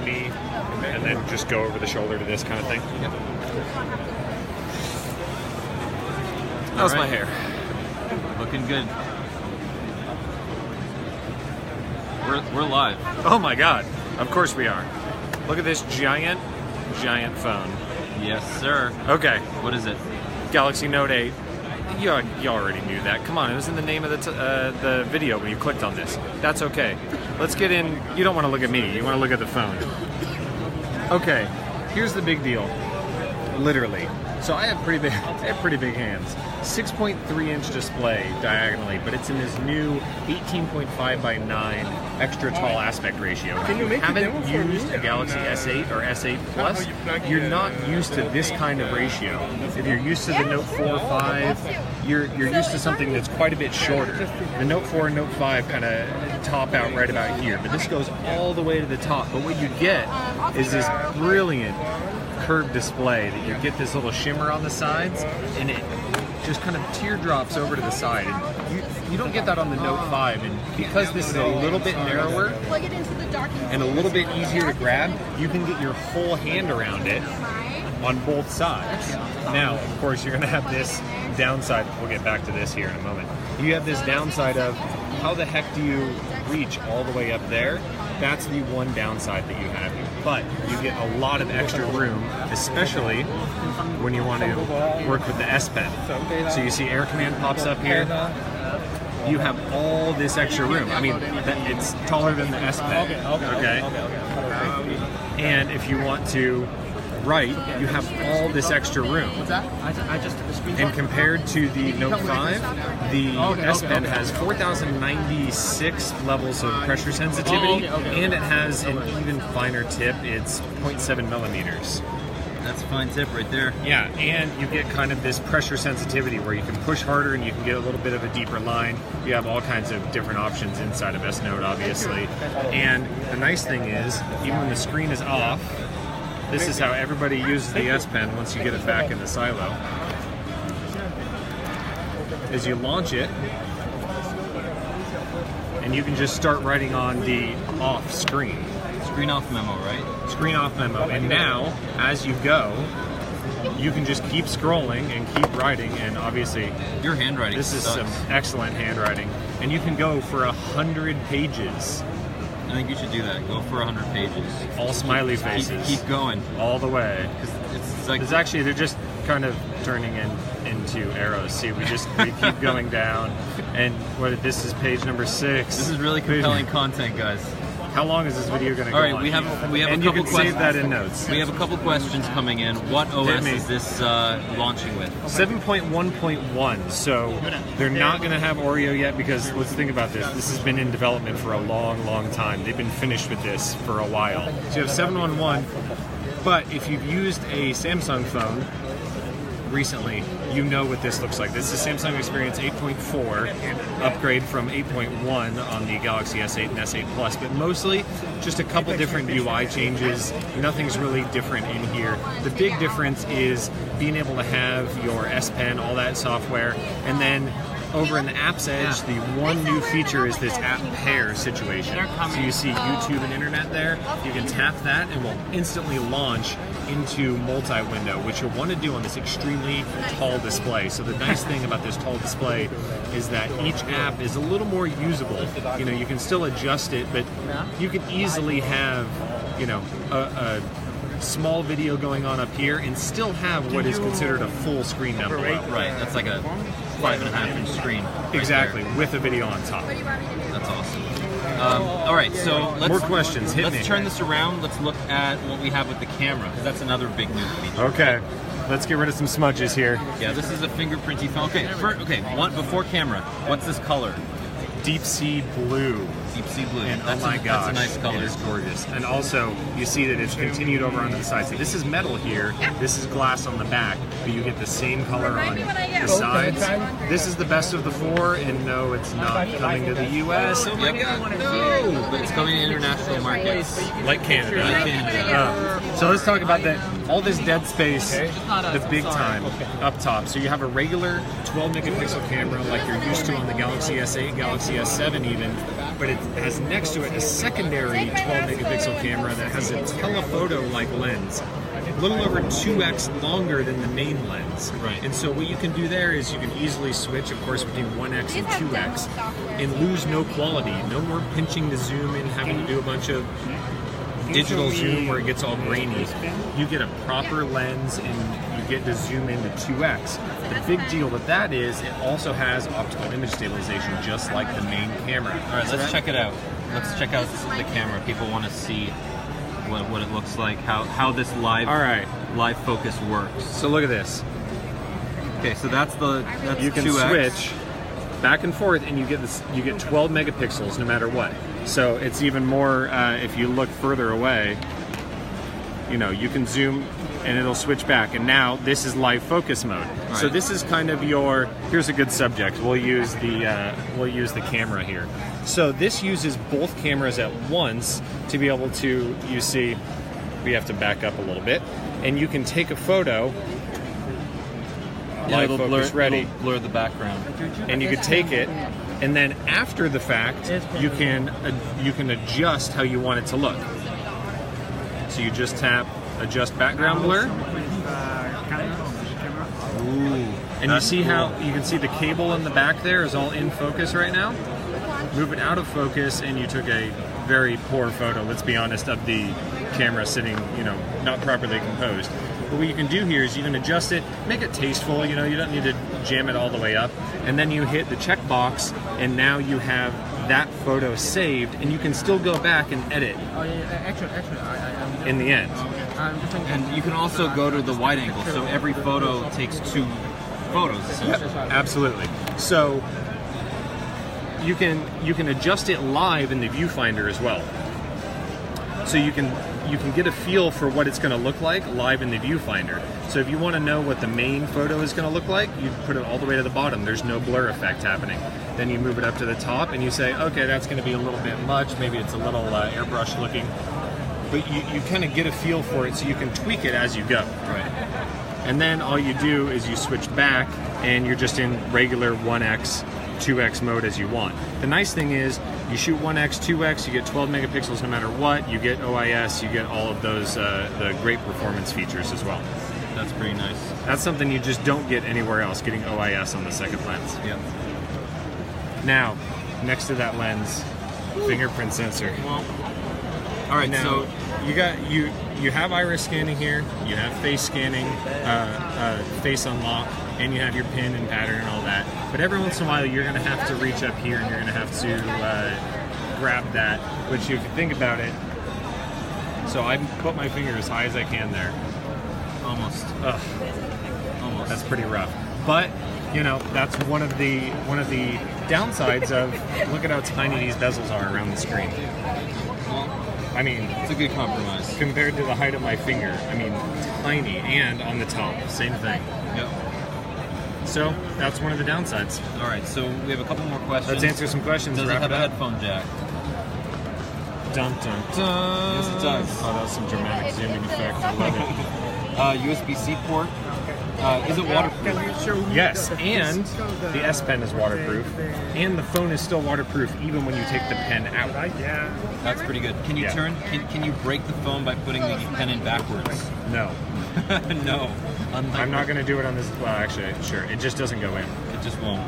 me, and then just go over the shoulder to this kind of thing. Yep. How's my hair? Looking good. We're live. Oh my god. Of course we are. Look at this giant phone. Yes, sir. Okay. What is it? Galaxy Note 8. You already knew that. Come on, it was in the name of the video when you clicked on this. That's okay. Let's get in. You don't want to look at me. You want to look at the phone. Okay. Here's the big deal. Literally. So I have pretty big hands. 6.3-inch display diagonally, but it's in this new 18.5 by 9 extra tall aspect ratio. If you haven't used a Galaxy S8 or S8 Plus, you're not used to this kind of ratio. If you're used to the Note 4 or 5, you're used to something that's quite a bit shorter. The Note 4 and Note 5 kind of top out right about here, but this goes all the way to the top. But what you get is this brilliant curved display that you get this little shimmer on the sides, and it just kind of teardrops over to the side. And you don't get that on the Note 5, and because this is a little bit narrower and a little bit easier to grab, you can get your whole hand around it on both sides. Now, of course, you're going to have this downside. We'll get back to this here in a moment. You have this downside of how the heck do you reach all the way up there? That's the one downside that you have here. But you get a lot of extra room, especially when you want to work with the S Pen. So you see Air Command pops up here. You have all this extra room. I mean, it's taller than the S Pen. Okay. And if you want to write, you have all this extra room. What's that? I just took a screenshot. And compared to the Note 5, the S Pen has 4,096 levels of pressure sensitivity, and it has an even finer tip. It's 0.7 millimeters. That's a fine tip right there. Yeah, and you get kind of this pressure sensitivity where you can push harder and you can get a little bit of a deeper line. You have all kinds of different options inside of S Note, obviously. And the nice thing is, even when the screen is off, this is how everybody uses the S Pen once you get it back in the silo. Is you launch it, and you can just start writing on the off screen. Screen off memo, right? Screen off memo. And now, as you go, you can just keep scrolling and keep writing, and obviously Your handwriting this is sucks. some excellent handwriting. And you can go for 100 pages. I think you should do that. Go for 100 pages. All smiley faces. Keep going. All the way. It's like It's actually, they're just kind of turning into arrows. See, we keep going down, and this is page number 6. this is really compelling content, guys. How long is this video going to go All right, on? we have and a you couple can questions. save that in notes. We have a couple questions coming in. What OS me. is this launching with? 7.1.1, so they're not going to have Oreo yet because let's think about this. This has been in development for a long, long time. They've been finished with this for a while. So you have 7.1.1, but if you've used a Samsung phone recently, you know what this looks like. This is Samsung Experience 8.4, upgrade from 8.1 on the Galaxy S8 and S8 Plus, but mostly just a couple different UI changes. Nothing's really different in here. The big difference is being able to have your S Pen, all that software, and then over in the Apps Edge, the one new feature is this app pair situation. So you see YouTube and internet there. You can tap that and will instantly launch into multi-window, which you'll want to do on this extremely tall display. So the nice thing about this tall display is that each app is a little more usable. You know, you can still adjust it, but you can easily have, you know, a small video going on up here and still have what is considered a full screen down below. Right, that's like a 5.5-inch screen. Right Exactly, there. with a video on top. That's awesome. All right, so More questions, hit me. Let's turn this around. Let's look at what we have with the camera, because that's another big new feature. Okay, let's get rid of some smudges here. Yeah, this is a fingerprinty phone. Okay, before camera, what's this color? Deep sea blue. Deep sea blue. And That's oh my gosh, that's a nice color. it is gorgeous. And also, you see that it's continued over onto the side. So this is metal here, this is glass on the back, but you get the same color on the sides. This is the best of the 4, and no, it's not coming to the US. Oh my god, no! But it's coming to international markets. Like Canada. Like Canada. So let's talk about all this dead space, the big time, up top. So you have a regular 12 megapixel camera like you're used to on the Galaxy S8, Galaxy S7 even, but it's has next to it a secondary 12 megapixel camera that has a telephoto-like lens, a little over 2x longer than the main lens. Right. And so what you can do there is you can easily switch, of course, between 1x and 2x and lose no quality. No more pinching the zoom and having to do a bunch of digital zoom where it gets all grainy. You get a proper lens and you get to zoom into 2x. The big deal with that is it also has optical image stabilization, just like the main camera. All right, let's check it out. Let's check out the camera. People want to see what it looks like, how this live focus works. So look at this. Okay, so that's You can 2x. switch back and forth, and you get 12 megapixels no matter what. So it's even more if you look further away. You can zoom and it'll switch back. And now this is live focus mode. Right. So this is kind of here's a good subject. We'll use the camera here. So this uses both cameras at once to be able to, you see, we have to back up a little bit, and you can take a photo. Live focus ready. It'll blur the background. And you could take it, and then after the fact, you can adjust how you want it to look. So you just tap adjust background blur. Ooh, And you see how you can see the cable in the back there is all in focus right now. Move it out of focus, and you took a very poor photo, let's be honest, of the camera sitting, not properly composed. But what you can do here is you can adjust it, make it tasteful, you don't need to jam it all the way up. And then you hit the checkbox, and now you have that photo saved, and you can still go back and edit in the end. and you can also go to the wide angle, so every photo takes 2 photos, essentially. Absolutely. So you can adjust it live in the viewfinder as well. So you can get a feel for what it's going to look like live in the viewfinder. So if you want to know what the main photo is going to look like, you put it all the way to the bottom. There's no blur effect happening. Then you move it up to the top and you say, okay, that's going to be a little bit much. Maybe it's a little airbrush looking. But you kind of get a feel for it, so you can tweak it as you go. Right. And then all you do is you switch back and you're just in regular 1x, 2x mode as you want. The nice thing is you shoot 1x, 2x, you get 12 megapixels no matter what, you get OIS, you get all of those the great performance features as well. That's pretty nice. That's something you just don't get anywhere else, getting OIS on the second lens. Yep. Now, next to that lens, fingerprint sensor. Well, all right, Now, so you have iris scanning here, you have face scanning, face unlock, and you have your pin and pattern and all that. But every once in a while, you're going to have to reach up here and you're going to have to grab that, which if you think about it, so I put my finger as high as I can there. almost. Almost. That's pretty rough. But that's one of the downsides of look at how tiny these bezels are around the screen. I mean, It's a good compromise. compared to the height of my finger, tiny, and on the top, same thing. Yep. So that's one of the downsides. All right, so we have a couple more questions. Let's answer some questions. Does it wrap have it a up. headphone jack? Dun dun dun. Yes, it does. Oh, that was some dramatic zooming effect. I love it. USB-C port. Is it waterproof? Yes, and the S Pen is waterproof, and the phone is still waterproof even when you take the pen out. That's pretty good. Can you Yeah. Can you break the phone by putting the pen in backwards? No, No. I'm not going to do it on this. Well, actually, sure. It just doesn't go in. It just won't.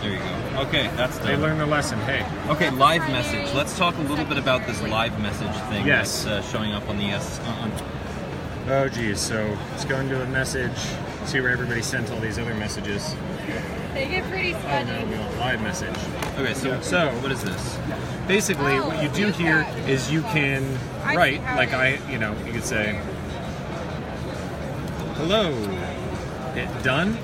There you go. Okay, that's They done. learned their lesson. Hey, Okay, live message. Let's talk a little bit about this live message thing Yes. that's showing up on the S. oh geez. So let's go into a message. See where everybody sent all these other messages. They get pretty Oh sweaty. no, we want live message. Okay, so what is this? Basically, what you do here is you can write, like you could say, hello, hit done,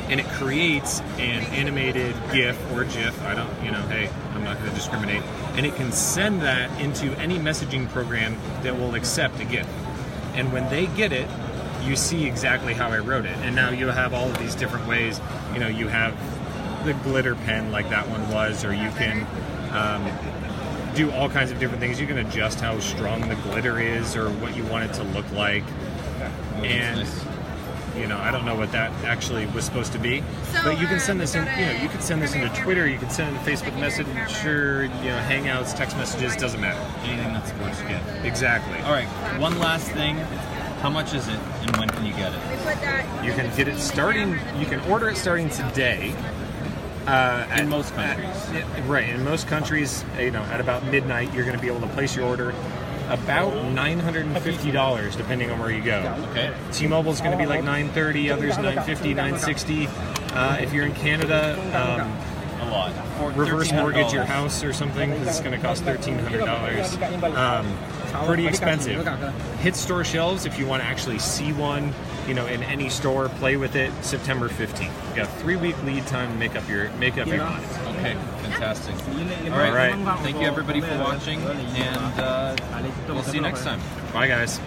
and it creates an animated GIF or GIF, hey, I'm not going to discriminate, and it can send that into any messaging program that will accept a GIF. And when they get it, you see exactly how I wrote it. And now you have all of these different ways, you have the glitter pen like that one was, or you can do all kinds of different things. You can adjust how strong the glitter is or what you want it to look like. Oh, And that's nice. I don't know what that actually was supposed to be. But you can send this in. You can send this into Twitter. You can send it in Facebook Messenger. Hangouts, text messages. Doesn't matter. Anything that supports you get. Exactly. All right. One last thing. How much is it, and when can you get it? You can get it starting. You can order it starting today. In most countries. Right. In most countries, at about midnight, you're going to be able to place your order. About $950, depending on where you go. Okay. T-Mobile is going to be like $930, others $950, $960. If you're in Canada, A lot. reverse mortgage your house or something because it's going to cost $1,300. Pretty expensive. Hit store shelves if you want to actually see one, in any store. Play with it. September 15th. You got a 3-week lead time to make up your mind. Okay, fantastic. All right. Thank you everybody for watching, and we'll see you next time. Bye, guys.